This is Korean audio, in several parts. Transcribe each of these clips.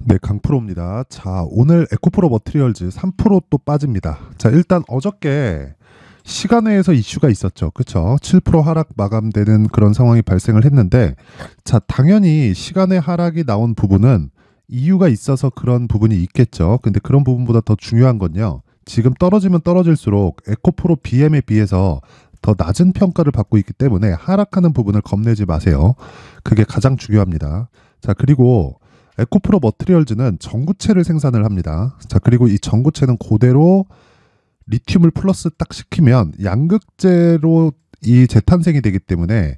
네, 강프로입니다. 자, 오늘 에코프로 머티리얼즈 3% 또 빠집니다. 자, 일단 어저께 시간외에서 이슈가 있었죠. 그쵸? 7% 하락 마감되는 그런 상황이 발생을 했는데, 자, 당연히 시간외 하락이 나온 부분은 이유가 있어서 그런 부분이 있겠죠. 근데 그런 부분보다 더 중요한 건요. 지금 떨어지면 떨어질수록 에코프로 BM에 비해서 더 낮은 평가를 받고 있기 때문에 하락하는 부분을 겁내지 마세요. 그게 가장 중요합니다. 자, 그리고 에코프로 머티리얼즈는 전구체를 생산을 합니다. 자, 그리고 이 전구체는 그대로 리튬을 플러스 딱 시키면 양극재로 이 재탄생이 되기 때문에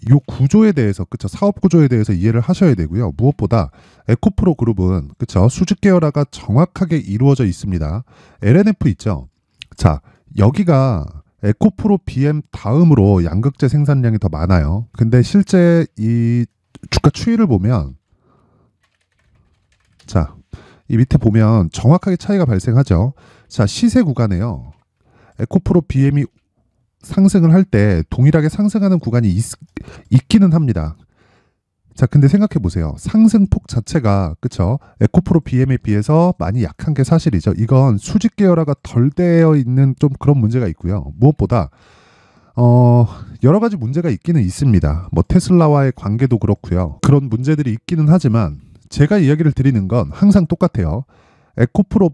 이 구조에 대해서, 그쵸, 사업 구조에 대해서 이해를 하셔야 되고요. 무엇보다 에코프로 그룹은, 그쵸, 수직 계열화가 정확하게 이루어져 있습니다. LNF 있죠. 자, 여기가 에코프로 BM 다음으로 양극재 생산량이 더 많아요. 근데 실제 이 주가 추이를 보면, 자, 이 밑에 보면 정확하게 차이가 발생하죠. 자, 시세 구간에요. 에코프로 BM이 상승을 할 때 동일하게 상승하는 구간이 있기는 합니다. 자, 근데 생각해 보세요. 상승폭 자체가, 그쵸, 에코프로 BM에 비해서 많이 약한 게 사실이죠. 이건 수직 계열화가 덜 되어 있는 좀 그런 문제가 있고요. 무엇보다 여러 가지 문제가 있기는 있습니다. 뭐 테슬라와의 관계도 그렇고요. 그런 문제들이 있기는 하지만 제가 이야기를 드리는 건 항상 똑같아요. 에코프로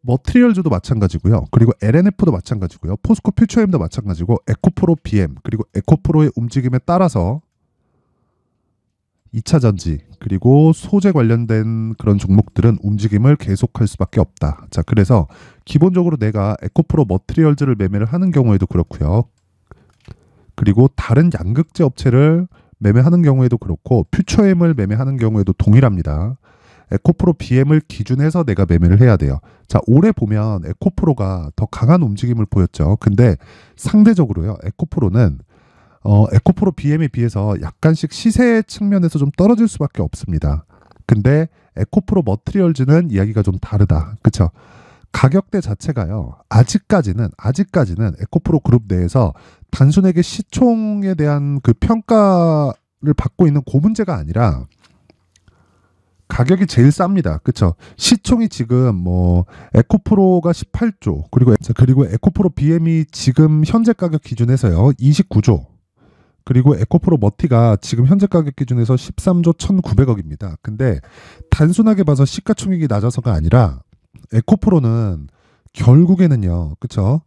머티리얼즈도 마찬가지고요. 그리고 LNF도 마찬가지고요. 포스코 퓨처엠도 마찬가지고 에코프로 BM 그리고 에코프로의 움직임에 따라서 2차 전지 그리고 소재 관련된 그런 종목들은 움직임을 계속할 수밖에 없다. 자, 그래서 기본적으로 내가 에코프로 머티리얼즈를 매매를 하는 경우에도 그렇고요. 그리고 다른 양극재 업체를 매매하는 경우에도 그렇고 퓨처엠을 매매하는 경우에도 동일합니다. 에코프로 BM을 기준해서 내가 매매를 해야 돼요. 자, 올해 보면 에코프로가 더 강한 움직임을 보였죠. 근데 상대적으로요, 에코프로는 에코프로 BM에 비해서 약간씩 시세 측면에서 좀 떨어질 수밖에 없습니다. 근데 에코프로 머티리얼즈는 이야기가 좀 다르다. 그쵸? 가격대 자체가요, 아직까지는 에코프로 그룹 내에서 단순하게 시총에 대한 그 평가를 받고 있는 그 문제가 아니라 가격이 제일 쌉니다. 그쵸? 시총이 지금 뭐 에코프로가 18조 그리고 에코프로 BM이 지금 현재 가격 기준에서요 29조, 그리고 에코프로 머티가 지금 현재 가격 기준에서 13조 1,900억입니다. 근데 단순하게 봐서 시가총액이 낮아서가 아니라 에코프로는 결국에는요, 그쵸?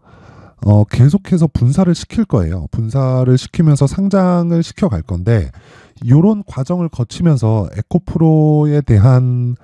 계속해서 분사를 시킬 거예요. 분사를 시키면서 상장을 시켜갈 건데, 이런 과정을 거치면서 에코프로에 대한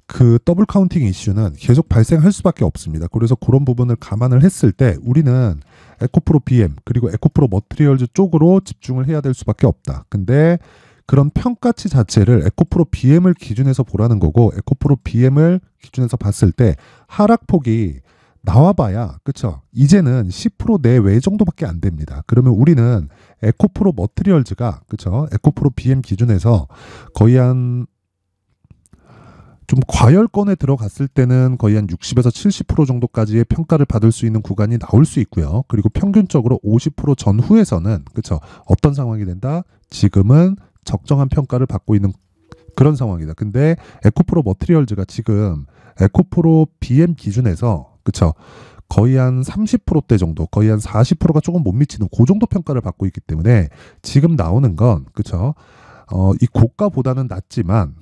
그 더블 카운팅 이슈는 계속 발생할 수밖에 없습니다. 그래서 그런 부분을 감안을 했을 때 우리는 에코프로 BM 그리고 에코프로 머티리얼즈 쪽으로 집중을 해야 될 수밖에 없다. 근데 그런 평가치 자체를 에코프로 BM을 기준해서 보라는 거고, 에코프로 BM을 기준해서 봤을 때 하락폭이 나와봐야, 그쵸, 이제는 10% 내외 정도밖에 안 됩니다. 그러면 우리는 에코프로 머티리얼즈가, 그쵸, 에코프로 BM 기준에서 거의 한 좀 과열권에 들어갔을 때는 거의 한 60에서 70% 정도까지의 평가를 받을 수 있는 구간이 나올 수 있고요. 그리고 평균적으로 50% 전후에서는, 그쵸, 어떤 상황이 된다? 지금은 적정한 평가를 받고 있는 그런 상황이다. 근데 에코프로 머티리얼즈가 지금 에코프로 BM 기준에서, 그쵸, 거의 한 30%대 정도, 거의 한 40%가 조금 못 미치는 그 정도 평가를 받고 있기 때문에 지금 나오는 건, 그쵸, 이 고가보다는 낮지만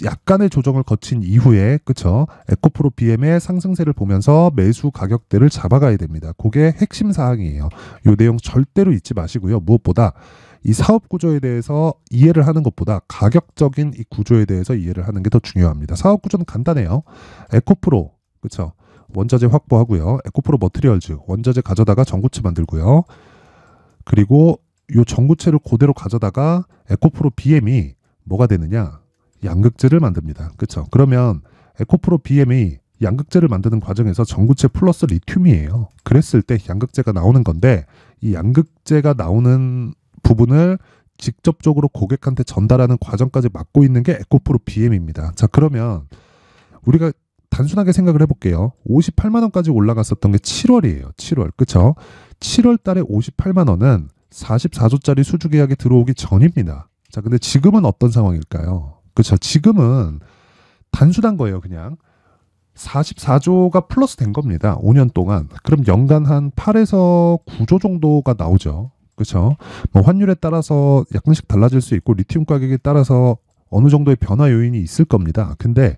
약간의 조정을 거친 이후에, 그쵸, 에코프로 BM의 상승세를 보면서 매수 가격대를 잡아가야 됩니다. 그게 핵심 사항이에요. 이 내용 절대로 잊지 마시고요. 무엇보다 이 사업 구조에 대해서 이해를 하는 것보다 가격적인 이 구조에 대해서 이해를 하는 게 더 중요합니다. 사업 구조는 간단해요. 에코프로, 그쵸, 원자재 확보하고요. 에코프로 머티리얼즈, 원자재 가져다가 전구체 만들고요. 그리고 이 전구체를 그대로 가져다가 에코프로 BM이 뭐가 되느냐? 양극재를 만듭니다. 그쵸? 그러면 에코프로 BM이 양극재를 만드는 과정에서 전구체 플러스 리튬이에요. 그랬을 때 양극재가 나오는 건데, 이 양극재가 나오는 부분을 직접적으로 고객한테 전달하는 과정까지 맡고 있는 게 에코프로 BM입니다. 자, 그러면 우리가 단순하게 생각을 해볼게요. 58만 원까지 올라갔었던 게 7월이에요. 7월. 그쵸? 7월 달에 58만 원은 44조짜리 수주 계약이 들어오기 전입니다. 자, 근데 지금은 어떤 상황일까요? 그쵸? 지금은 단순한 거예요. 그냥 44조가 플러스 된 겁니다. 5년 동안. 그럼 연간 한 8에서 9조 정도가 나오죠. 그렇죠? 뭐 환율에 따라서 약간씩 달라질 수 있고 리튬 가격에 따라서 어느 정도의 변화 요인이 있을 겁니다. 근데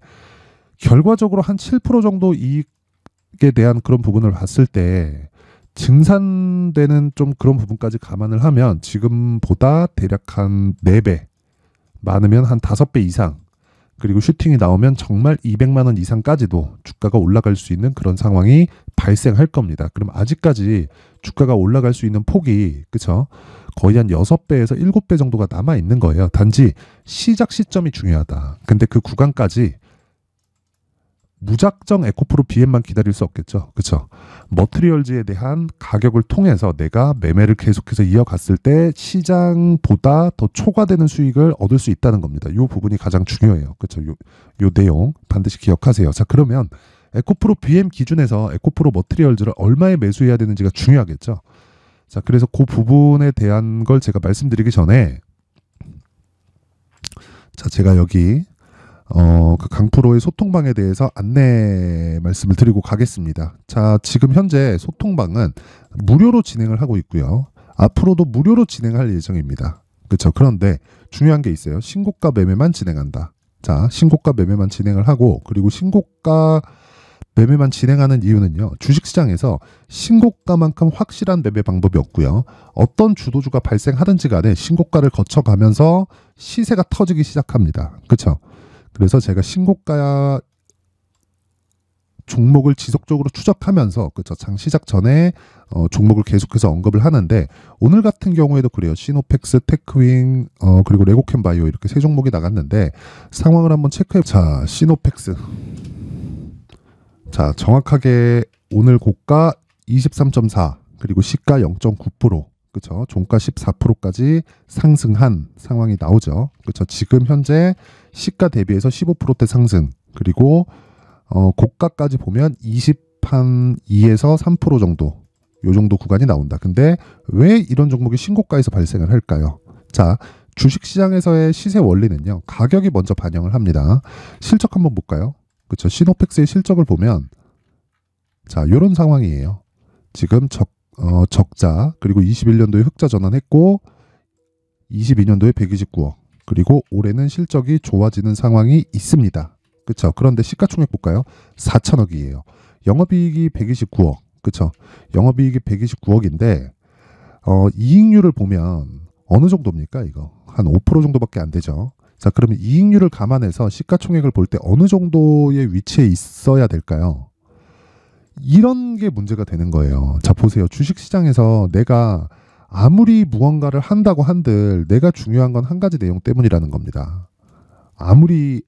결과적으로 한 7% 정도 이익에 대한 그런 부분을 봤을 때 증산되는 좀 그런 부분까지 감안을 하면 지금보다 대략 한 4배, 많으면 한 5배 이상, 그리고 슈팅이 나오면 정말 200만 원 이상까지도 주가가 올라갈 수 있는 그런 상황이 발생할 겁니다. 그럼 아직까지 주가가 올라갈 수 있는 폭이, 그쵸? 거의 한 6배에서 7배 정도가 남아 있는 거예요. 단지 시작 시점이 중요하다. 근데 그 구간까지 무작정 에코프로 BM만 기다릴 수 없겠죠. 그쵸? 머트리얼즈에 대한 가격을 통해서 내가 매매를 계속해서 이어갔을 때 시장보다 더 초과되는 수익을 얻을 수 있다는 겁니다. 이 부분이 가장 중요해요. 그쵸? 요 내용 반드시 기억하세요. 자, 그러면 에코프로 BM 기준에서 에코프로 머트리얼즈를 얼마에 매수해야 되는지가 중요하겠죠. 자, 그래서 그 부분에 대한 걸 제가 말씀드리기 전에, 자, 제가 여기 그 강프로의 소통방에 대해서 안내 말씀을 드리고 가겠습니다. 자, 지금 현재 소통방은 무료로 진행을 하고 있고요. 앞으로도 무료로 진행할 예정입니다. 그렇죠? 그런데 중요한 게 있어요. 신고가 매매만 진행한다. 자, 신고가 매매만 진행을 하고, 그리고 신고가 매매만 진행하는 이유는요. 주식시장에서 신고가만큼 확실한 매매 방법이 없고요. 어떤 주도주가 발생하든지 간에 신고가를 거쳐가면서 시세가 터지기 시작합니다. 그렇죠? 그래서 제가 신고가 종목을 지속적으로 추적하면서, 그쵸, 장 시작 전에 종목을 계속해서 언급을 하는데, 오늘 같은 경우에도 그래요. 시노펙스, 테크윙, 그리고 레고캠바이오, 이렇게 세 종목이 나갔는데 상황을 한번 체크해. 자, 시노펙스. 자, 정확하게 오늘 고가 23.4, 그리고 시가 0.9%, 그쵸, 종가 14%까지 상승한 상황이 나오죠. 그쵸, 지금 현재 시가 대비해서 15%대 상승, 그리고 고가까지 보면 22에서 3% 정도, 요 정도 구간이 나온다. 근데 왜 이런 종목이 신고가에서 발생을 할까요? 자, 주식시장에서의 시세 원리는요, 가격이 먼저 반영을 합니다. 실적 한번 볼까요? 그쵸, 시노펙스의 실적을 보면, 자, 요런 상황이에요. 지금 적자, 그리고 21년도에 흑자 전환했고 22년도에 129억, 그리고 올해는 실적이 좋아지는 상황이 있습니다. 그쵸? 그런데 시가총액 볼까요? 4천억이에요. 영업이익이 129억. 그쵸? 영업이익이 129억인데 이익률을 보면 어느 정도입니까? 이거 한 5% 정도밖에 안 되죠. 자, 그러면 이익률을 감안해서 시가총액을 볼 때 어느 정도의 위치에 있어야 될까요? 이런 게 문제가 되는 거예요. 자, 보세요. 주식시장에서 내가 아무리 무언가를 한다고 한들 내가 중요한 건 한 가지 내용 때문이라는 겁니다. 아무리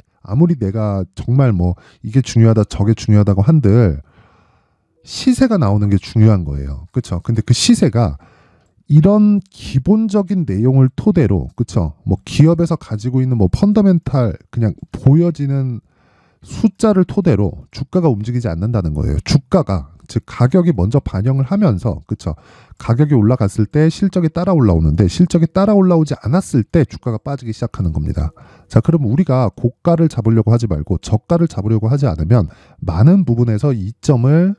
내가 정말 뭐 이게 중요하다 저게 중요하다고 한들 시세가 나오는 게 중요한 거예요. 그렇죠? 근데 그 시세가 이런 기본적인 내용을 토대로, 그렇죠? 뭐 기업에서 가지고 있는 뭐 펀더멘탈, 그냥 보여지는 숫자를 토대로 주가가 움직이지 않는다는 거예요. 주가가, 즉 가격이 먼저 반영을 하면서, 그쵸, 가격이 올라갔을 때 실적이 따라 올라오는데 실적이 따라 올라오지 않았을 때 주가가 빠지기 시작하는 겁니다. 자, 그럼 우리가 고가를 잡으려고 하지 말고 저가를 잡으려고 하지 않으면 많은 부분에서 이점을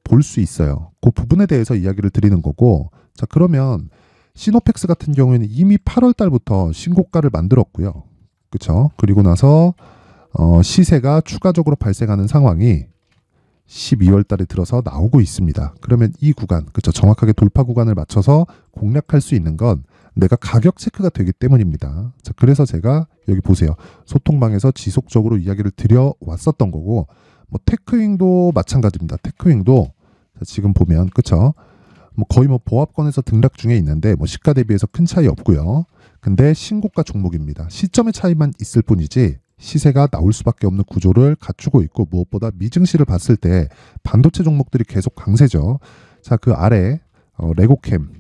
볼 수 있어요. 그 부분에 대해서 이야기를 드리는 거고, 자, 그러면 시노펙스 같은 경우에는 이미 8월 달부터 신고가를 만들었고요. 그쵸? 그리고 나서 시세가 추가적으로 발생하는 상황이 12월 달에 들어서 나오고 있습니다. 그러면 이 구간, 그쵸, 정확하게 돌파 구간을 맞춰서 공략할 수 있는 건 내가 가격 체크가 되기 때문입니다. 자, 그래서 제가 여기 보세요. 소통방에서 지속적으로 이야기를 드려왔었던 거고, 뭐 테크윙도 마찬가지입니다. 테크윙도 지금 보면, 그쵸, 뭐 거의 뭐 보합권에서 등락 중에 있는데 뭐 시가 대비해서 큰 차이 없고요. 근데 신고가 종목입니다. 시점의 차이만 있을 뿐이지 시세가 나올 수밖에 없는 구조를 갖추고 있고, 무엇보다 미증시를 봤을 때 반도체 종목들이 계속 강세죠. 자, 그 아래 레고캠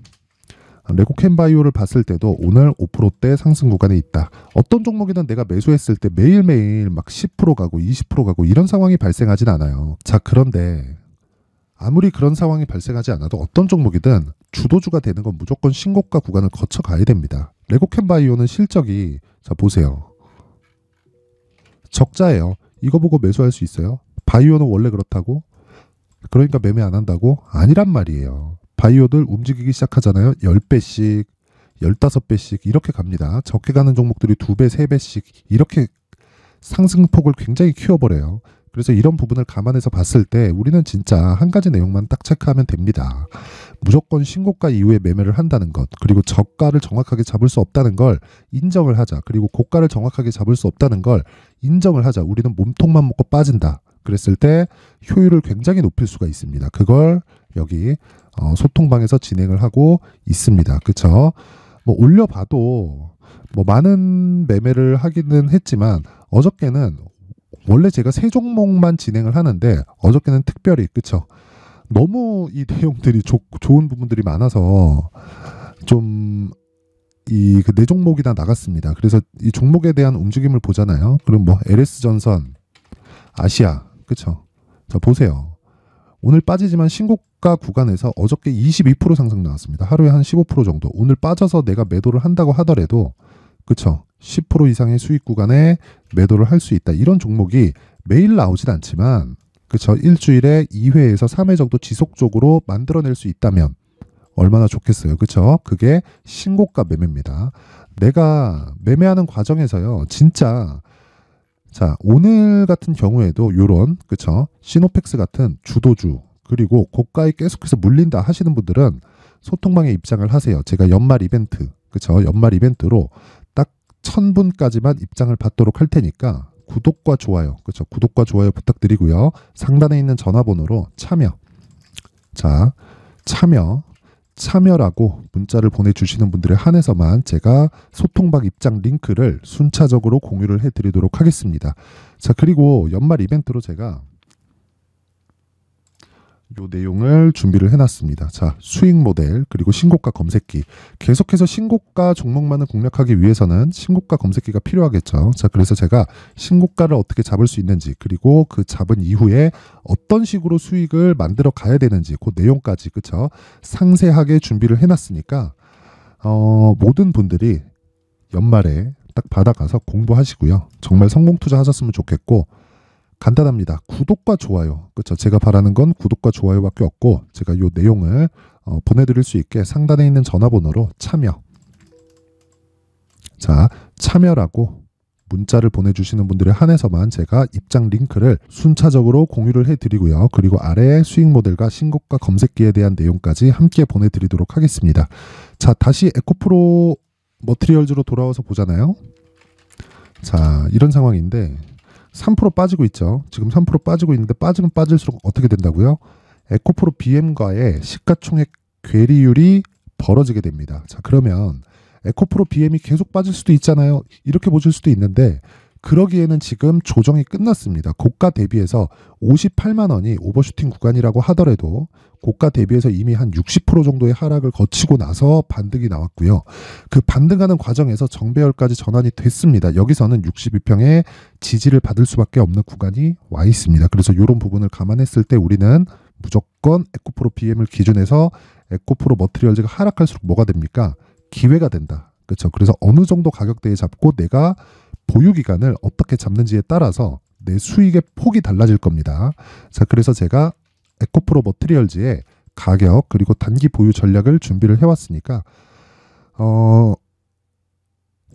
바이오를 봤을 때도 오늘 5%대 상승 구간에 있다. 어떤 종목이든 내가 매수했을 때 매일매일 막 10% 가고 20% 가고 이런 상황이 발생하진 않아요. 자, 그런데 아무리 그런 상황이 발생하지 않아도 어떤 종목이든 주도주가 되는 건 무조건 신고가 구간을 거쳐 가야 됩니다. 레고캠 바이오는 실적이, 자, 보세요. 적자예요. 이거 보고 매수할 수 있어요? 바이오는 원래 그렇다고? 그러니까 매매 안 한다고? 아니란 말이에요. 바이오들 움직이기 시작하잖아요. 10배씩, 15배씩 이렇게 갑니다. 적게 가는 종목들이 2배, 3배씩 이렇게 상승폭을 굉장히 키워버려요. 그래서 이런 부분을 감안해서 봤을 때 우리는 진짜 한 가지 내용만 딱 체크하면 됩니다. 무조건 신고가 이후에 매매를 한다는 것, 그리고 저가를 정확하게 잡을 수 없다는 걸 인정을 하자. 그리고 고가를 정확하게 잡을 수 없다는 걸 인정을 하자. 우리는 몸통만 먹고 빠진다. 그랬을 때 효율을 굉장히 높일 수가 있습니다. 그걸 여기 소통방에서 진행을 하고 있습니다. 그쵸? 뭐 올려봐도 뭐 많은 매매를 하기는 했지만 어저께는 원래 제가 세 종목만 진행을 하는데 어저께는 특별히 그쵸? 너무 이 내용들이 좋은 부분들이 많아서 좀 이 그 네 종목이 다 나갔습니다. 그래서 이 종목에 대한 움직임을 보잖아요. 그럼 뭐 LS전선, 아시아, 그쵸? 자 보세요. 오늘 빠지지만 신고가 구간에서 어저께 22% 상승 나왔습니다. 하루에 한 15% 정도. 오늘 빠져서 내가 매도를 한다고 하더라도 그쵸? 10% 이상의 수익 구간에 매도를 할 수 있다. 이런 종목이 매일 나오진 않지만 그쵸? 일주일에 2회에서 3회 정도 지속적으로 만들어낼 수 있다면 얼마나 좋겠어요. 그쵸? 그게 신고가 매매입니다. 내가 매매하는 과정에서요. 진짜 자 오늘 같은 경우에도 요런 그쵸? 시노펙스 같은 주도주 그리고 고가에 계속해서 물린다 하시는 분들은 소통방에 입장을 하세요. 제가 연말 이벤트 그쵸? 연말 이벤트로 딱 1000분까지만 입장을 받도록 할 테니까 구독과 좋아요 그쵸? 구독과 좋아요 부탁드리고요. 상단에 있는 전화번호로 참여 자 참여라고 문자를 보내주시는 분들에 한해서만 제가 소통방 입장 링크를 순차적으로 공유를 해드리도록 하겠습니다. 자 그리고 연말 이벤트로 제가 요 내용을 준비를 해놨습니다. 자 수익 모델 그리고 신고가 검색기 계속해서 신고가 종목만을 공략하기 위해서는 신고가 검색기가 필요하겠죠. 자 그래서 제가 신고가를 어떻게 잡을 수 있는지 그리고 그 잡은 이후에 어떤 식으로 수익을 만들어 가야 되는지 그 내용까지 그쵸 상세하게 준비를 해놨으니까 모든 분들이 연말에 딱 받아가서 공부하시고요. 정말 성공 투자하셨으면 좋겠고 간단합니다. 구독과 좋아요. 그렇죠. 제가 바라는 건 구독과 좋아요밖에 없고 제가 이 내용을 보내드릴 수 있게 상단에 있는 전화번호로 참여. 자, 참여라고 문자를 보내주시는 분들에 한해서만 제가 입장 링크를 순차적으로 공유를 해드리고요. 그리고 아래 수익 모델과 신고가 검색기에 대한 내용까지 함께 보내드리도록 하겠습니다. 자, 다시 에코프로 머티리얼즈로 돌아와서 보잖아요. 자, 이런 상황인데 3% 빠지고 있죠. 지금 3% 빠지고 있는데 빠지면 빠질수록 어떻게 된다고요? 에코프로 BM과의 시가총액 괴리율이 벌어지게 됩니다. 자 그러면 에코프로 BM이 계속 빠질 수도 있잖아요. 이렇게 보실 수도 있는데 그러기에는 지금 조정이 끝났습니다. 고가 대비해서 58만 원이 오버슈팅 구간이라고 하더라도 고가 대비해서 이미 한 60% 정도의 하락을 거치고 나서 반등이 나왔고요. 그 반등하는 과정에서 정배열까지 전환이 됐습니다. 여기서는 62평의 지지를 받을 수밖에 없는 구간이 와 있습니다. 그래서 이런 부분을 감안했을 때 우리는 무조건 에코프로 BM을 기준해서 에코프로 머티리얼즈가 하락할수록 뭐가 됩니까? 기회가 된다. 그렇죠? 그래서 어느 정도 가격대에 잡고 내가 보유 기간을 어떻게 잡는지에 따라서 내 수익의 폭이 달라질 겁니다. 자, 그래서 제가 에코프로 머티리얼즈의 가격 그리고 단기 보유 전략을 준비를 해왔으니까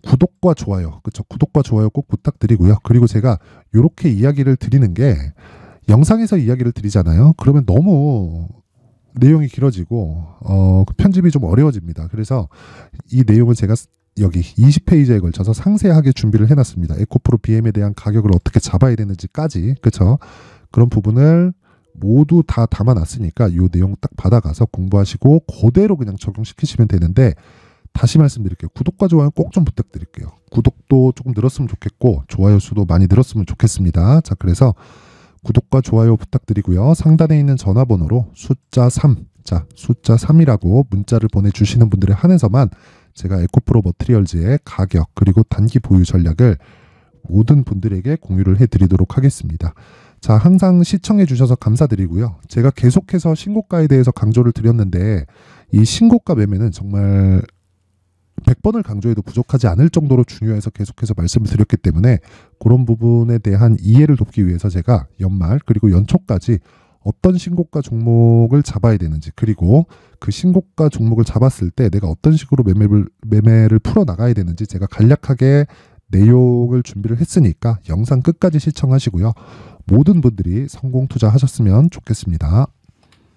구독과 좋아요, 그렇죠? 구독과 좋아요 꼭 부탁드리고요. 그리고 제가 이렇게 이야기를 드리는 게 영상에서 이야기를 드리잖아요. 그러면 너무 내용이 길어지고 편집이 좀 어려워집니다. 그래서 이 내용을 제가 여기 20페이지에 걸쳐서 상세하게 준비를 해놨습니다. 에코프로 BM에 대한 가격을 어떻게 잡아야 되는지까지 그렇죠? 그런 부분을 모두 다 담아놨으니까 이 내용 딱 받아가서 공부하시고 그대로 그냥 적용시키시면 되는데 다시 말씀드릴게요. 구독과 좋아요 꼭 좀 부탁드릴게요. 구독도 조금 늘었으면 좋겠고 좋아요 수도 많이 늘었으면 좋겠습니다. 자 그래서 구독과 좋아요 부탁드리고요. 상단에 있는 전화번호로 숫자 3, 자 숫자 3이라고 문자를 보내주시는 분들에 한해서만 제가 에코프로 머티리얼즈의 가격 그리고 단기 보유 전략을 모든 분들에게 공유를 해드리도록 하겠습니다. 자 항상 시청해 주셔서 감사드리고요. 제가 계속해서 신고가에 대해서 강조를 드렸는데 이 신고가 매매는 정말 100번을 강조해도 부족하지 않을 정도로 중요해서 계속해서 말씀을 드렸기 때문에 그런 부분에 대한 이해를 돕기 위해서 제가 연말 그리고 연초까지 어떤 신고가 종목을 잡아야 되는지, 그리고 그 신고가 종목을 잡았을 때 내가 어떤 식으로 매매를 풀어 나가야 되는지 제가 간략하게 내용을 준비를 했으니까 영상 끝까지 시청하시고요. 모든 분들이 성공 투자하셨으면 좋겠습니다.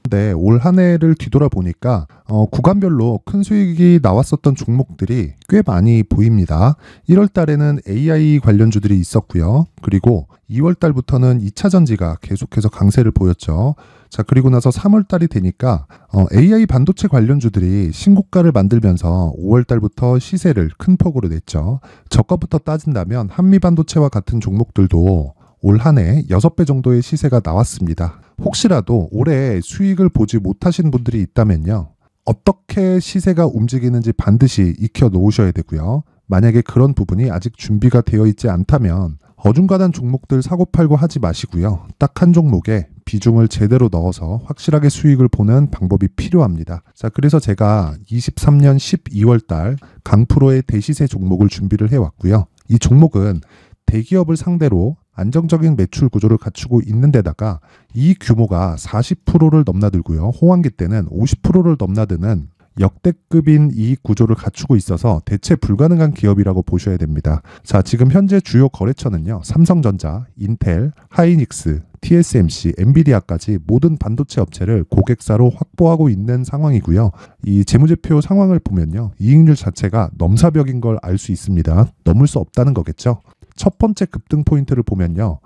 네, 올 한 해를 뒤돌아보니까 구간별로 큰 수익이 나왔었던 종목들이 꽤 많이 보입니다. 1월 달에는 AI 관련주들이 있었고요. 그리고 2월 달부터는 2차 전지가 계속해서 강세를 보였죠. 자, 그리고 나서 3월 달이 되니까 AI 반도체 관련주들이 신고가를 만들면서 5월 달부터 시세를 큰 폭으로 냈죠. 저가부터 따진다면 한미반도체와 같은 종목들도 올 한 해 6배 정도의 시세가 나왔습니다. 혹시라도 올해 수익을 보지 못하신 분들이 있다면요, 어떻게 시세가 움직이는지 반드시 익혀 놓으셔야 되고요. 만약에 그런 부분이 아직 준비가 되어 있지 않다면 어중간한 종목들 사고팔고 하지 마시고요. 딱 한 종목에 비중을 제대로 넣어서 확실하게 수익을 보는 방법이 필요합니다. 자, 그래서 제가 23년 12월 달 강프로의 대시세 종목을 준비를 해왔고요. 이 종목은 대기업을 상대로 안정적인 매출 구조를 갖추고 있는 데다가 이 규모가 40%를 넘나들고요. 호황기 때는 50%를 넘나드는 역대급인 이익 구조를 갖추고 있어서 대체 불가능한 기업이라고 보셔야 됩니다. 자, 지금 현재 주요 거래처는요, 삼성전자, 인텔, 하이닉스, TSMC, 엔비디아까지 모든 반도체 업체를 고객사로 확보하고 있는 상황이고요. 이 재무제표 상황을 보면요, 이익률 자체가 넘사벽인 걸 알 수 있습니다. 넘을 수 없다는 거겠죠. 첫 번째 급등 포인트를 보면요,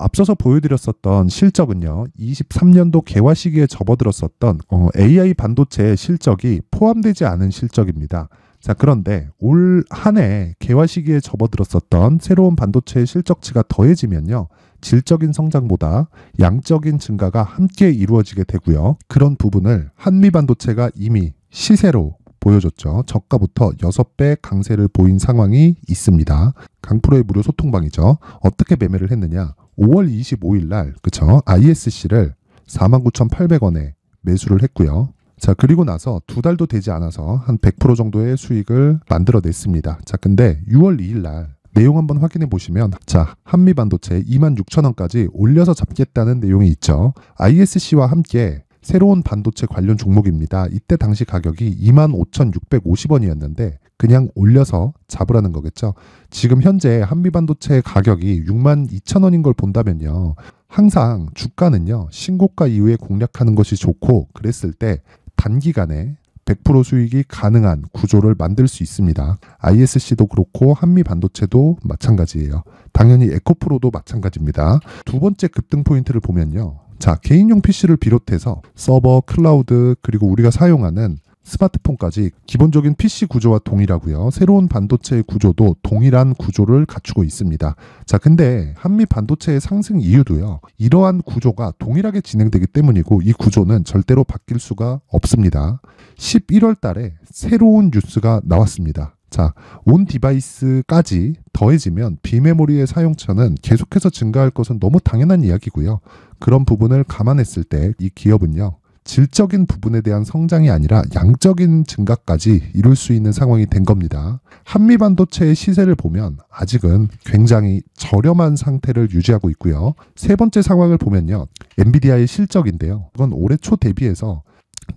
앞서서 보여드렸었던 실적은요, 23년도 개화 시기에 접어들었었던 AI 반도체의 실적이 포함되지 않은 실적입니다. 자, 그런데 올 한 해 개화 시기에 접어들었었던 새로운 반도체의 실적치가 더해지면요, 질적인 성장보다 양적인 증가가 함께 이루어지게 되고요. 그런 부분을 한미반도체가 이미 시세로 보여줬죠. 저가부터 6배 강세를 보인 상황이 있습니다. 강프로의 무료 소통방이죠. 어떻게 매매를 했느냐? 5월 25일 날, 그쵸? ISC를 49,800원에 매수를 했고요. 자, 그리고 나서 2달도 되지 않아서 한 100% 정도의 수익을 만들어냈습니다. 자, 근데 6월 2일 날 내용 한번 확인해 보시면, 자, 한미반도체 26,000원까지 올려서 잡겠다는 내용이 있죠. ISC와 함께 새로운 반도체 관련 종목입니다. 이때 당시 가격이 25,650원이었는데 그냥 올려서 잡으라는 거겠죠. 지금 현재 한미반도체 가격이 62,000원인 걸 본다면요, 항상 주가는요, 신고가 이후에 공략하는 것이 좋고, 그랬을 때 단기간에 100% 수익이 가능한 구조를 만들 수 있습니다. ISC도 그렇고 한미반도체도 마찬가지예요. 당연히 에코프로도 마찬가지입니다. 두 번째 급등 포인트를 보면요, 자, 개인용 PC를 비롯해서 서버, 클라우드, 그리고 우리가 사용하는 스마트폰까지 기본적인 PC 구조와 동일하고요. 새로운 반도체의 구조도 동일한 구조를 갖추고 있습니다. 자, 근데 한미 반도체의 상승 이유도요, 이러한 구조가 동일하게 진행되기 때문이고, 이 구조는 절대로 바뀔 수가 없습니다. 11월 달에 새로운 뉴스가 나왔습니다. 자, 온 디바이스까지 더해지면 비메모리의 사용처는 계속해서 증가할 것은 너무 당연한 이야기고요. 그런 부분을 감안했을 때 이 기업은요, 질적인 부분에 대한 성장이 아니라 양적인 증가까지 이룰 수 있는 상황이 된 겁니다. 한미반도체의 시세를 보면 아직은 굉장히 저렴한 상태를 유지하고 있고요. 세 번째 상황을 보면요, 엔비디아의 실적인데요, 이건 올해 초 대비해서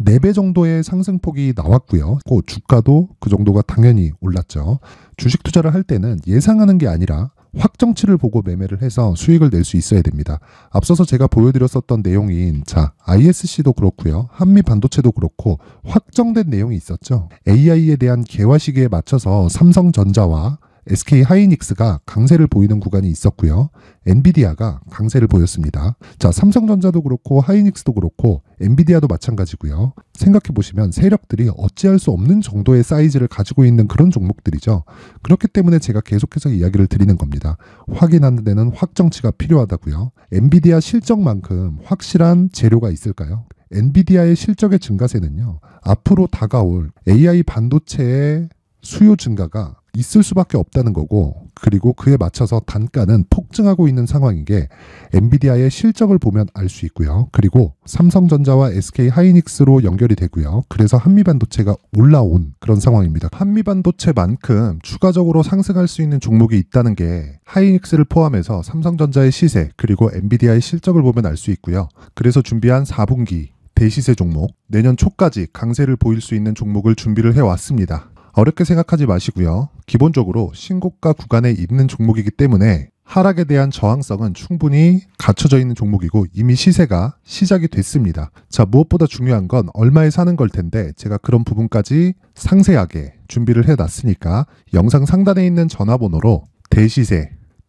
4배 정도의 상승폭이 나왔고요. 그 주가도 그 정도가 당연히 올랐죠. 주식 투자를 할 때는 예상하는 게 아니라 확정치를 보고 매매를 해서 수익을 낼 수 있어야 됩니다. 앞서서 제가 보여드렸었던 내용인, 자, ISC도 그렇고요, 한미 반도체도 그렇고 확정된 내용이 있었죠. AI에 대한 개화 시기에 맞춰서 삼성전자와 SK 하이닉스가 강세를 보이는 구간이 있었고요. 엔비디아가 강세를 보였습니다. 자, 삼성전자도 그렇고 하이닉스도 그렇고 엔비디아도 마찬가지고요. 생각해 보시면 세력들이 어찌할 수 없는 정도의 사이즈를 가지고 있는 그런 종목들이죠. 그렇기 때문에 제가 계속해서 이야기를 드리는 겁니다. 확인하는 데는 확정치가 필요하다고요. 엔비디아 실적만큼 확실한 재료가 있을까요? 엔비디아의 실적의 증가세는요, 앞으로 다가올 AI 반도체의 수요 증가가 있을 수밖에 없다는 거고, 그리고 그에 맞춰서 단가는 폭증하고 있는 상황인 게 엔비디아의 실적을 보면 알 수 있고요. 그리고 삼성전자와 SK하이닉스로 연결이 되고요. 그래서 한미반도체가 올라온 그런 상황입니다. 한미반도체만큼 추가적으로 상승할 수 있는 종목이 있다는 게 하이닉스를 포함해서 삼성전자의 시세 그리고 엔비디아의 실적을 보면 알 수 있고요. 그래서 준비한 4분기 대시세 종목, 내년 초까지 강세를 보일 수 있는 종목을 준비를 해왔습니다. 어렵게 생각하지 마시고요. 기본적으로 신고가 구간에 있는 종목이기 때문에 하락에 대한 저항성은 충분히 갖춰져 있는 종목이고 이미 시세가 시작이 됐습니다. 자, 무엇보다 중요한 건 얼마에 사는 걸 텐데 제가 그런 부분까지 상세하게 준비를 해놨으니까 영상 상단에 있는 전화번호로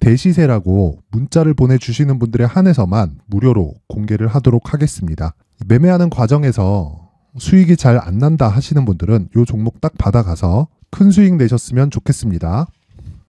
대시세라고 문자를 보내주시는 분들에 한해서만 무료로 공개를 하도록 하겠습니다. 매매하는 과정에서 수익이 잘 안 난다 하시는 분들은 이 종목 딱 받아가서 큰 수익 내셨으면 좋겠습니다.